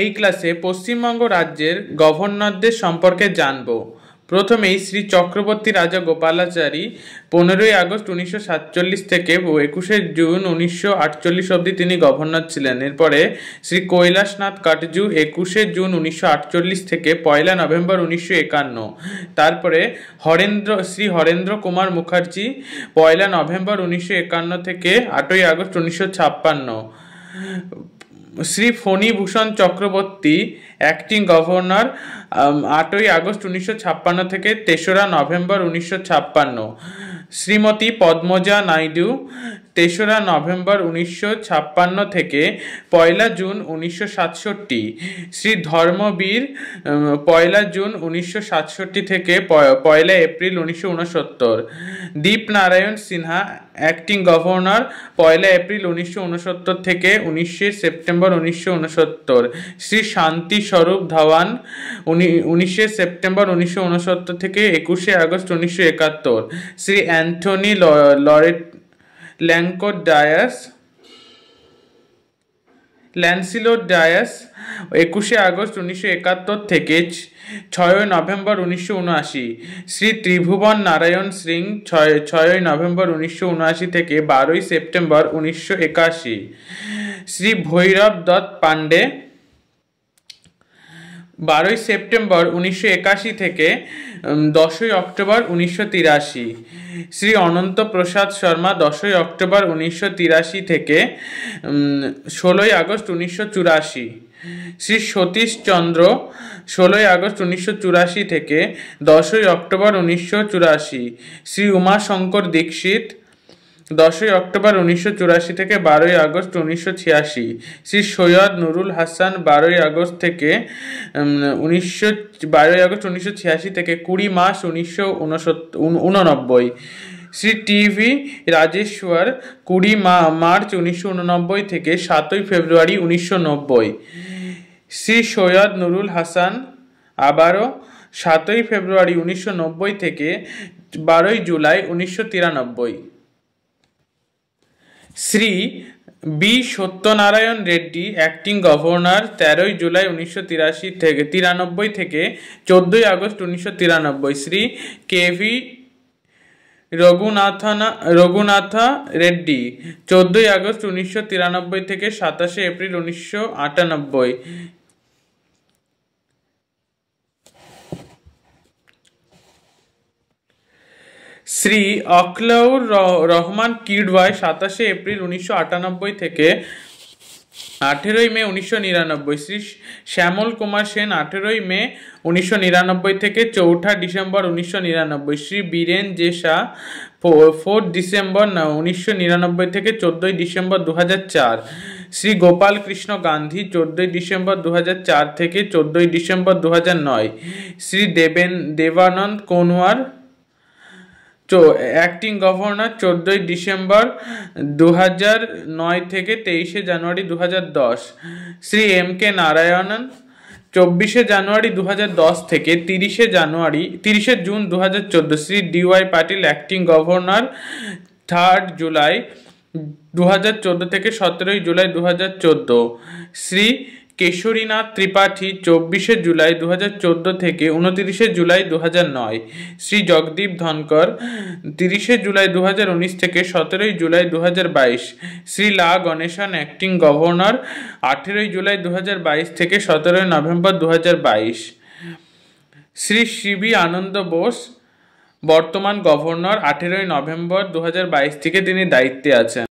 এই ক্লাসে পশ্চিমবঙ্গ রাজ্যের গভর্নরদের সম্পর্কে জানব। প্রথমেই শ্রী চক্রবর্তী রাজা গোপালাচারী 15ই আগস্ট 1947 থেকে 21শে জুন 1948 অবধি তিনি গভর্নর ছিলেন। এরপরে শ্রী কৈলাসনাথ কাটজু 21শে জুন 1948 থেকে 1 নভেম্বর 1951। তারপরে শ্রী হরেন্দ্র কুমার মুখার্জি 1 নভেম্বর 1951 থেকে 8ই August 1956। Shri Phanibhushan Chakraborty acting governor 8ই আগস্ট 1956 থেকে 3রা নভেম্বর 1956। শ্রীমতী পদ্মজা নাইডু 3রা নভেম্বর 1956 থেকে 1 জুন 1967। শ্রী ধর্মবীর 1 জুন 1967 থেকে 1 April 1969। Dipnarayan Sinha acting governor 1 April 1969 থেকে 19 সেপ্টেম্বর 1969। শ্রী শান্তি স্বরূপ ধাওয়ান 19 সেপ্টেম্বর 1969 থেকে 21 আগস্ট 1971। শ্রী অ্যান্থনি ল্যান্সিলোট ডায়াস 21 আগস্ট 1971 থেকে 6 নভেম্বর 1979। শ্রী ত্রিভুবন নারায়ণ সিং 6 নভেম্বর 1979 থেকে 12 সেপ্টেম্বর 1981। শ্রী ভৈরব দত্ত পান্ডে 12 সেপ্টেম্বর 1981 থেকে 10 অক্টোবর 1983। শ্রী অনন্ত প্রসাদ শর্মা 10 অক্টোবর 1983 থেকে 16 আগস্ট 1984। শ্রী সতীশ চন্দ্র 16 আগস্ট 1984 থেকে 10 অক্টোবর 1984। শ্রী উমাশঙ্কর দীক্ষিত 10 অক্টোবর 1984 থেকে 12 আগস্ট 1986। শ্রী সৈয়দ নুরুল হাসান 12 আগস্ট 1986 থেকে 20 March 1989। Shri TV Rajeshwar 20 March 1989 থেকে 7 ফেব্রুয়ারি 1990। শ্রী সৈয়দ নুরুল হাসান আবারও 7 ফেব্রুয়ারি 1990 থেকে 12 July 1993। Shri B Satyanarayan Reddy acting governor 13 July 1993 থেকে 14 August 1993। Shri K V Raghunatha Reddy 14 August 1993 থেকে 27 এপ্রিল 1998। শ্রী অখলাউর রহমান কিডওয়াই 27 এপ্রিল 1998 থেকে 18 মে 1999। শ্রী শ্যামল কুমার সেন 18 মে 1999 থেকে 4 December 1999। Shri Biren J Shah 4 December 1999 থেকে 14 ডিসেম্বর 2004। শ্রী গোপাল কৃষ্ণ গান্ধী 14 ডিসেম্বর 2004 থেকে 14 December 2009। Shri Devananda Konwar acting governor 14 December 2009 থেকে 23 January 2010। Shri M K Narayanan 24 January 2010 থেকে 30 June 2014। Shri D Y Patil acting governor 3 July 2014 থেকে 17 জুলাই 2014। শ্রী কেশরীনাথ ত্রিপাঠী 24 জুলাই 2014 থেকে 29 জুলাই 2009। শ্রী জগদীপ ধনকর 30 জুলাই 2019 থেকে 17 জুলাই 2022। শ্রী লা গণেশন অ্যাক্টিং গভর্নর 18 জুলাই 2022 থেকে 17 নভেম্বর 2022। শ্রী সিবি আনন্দ বোস বর্তমান গভর্নর 18 নভেম্বর 2022 থেকে তিনি দায়িত্বে আছেন।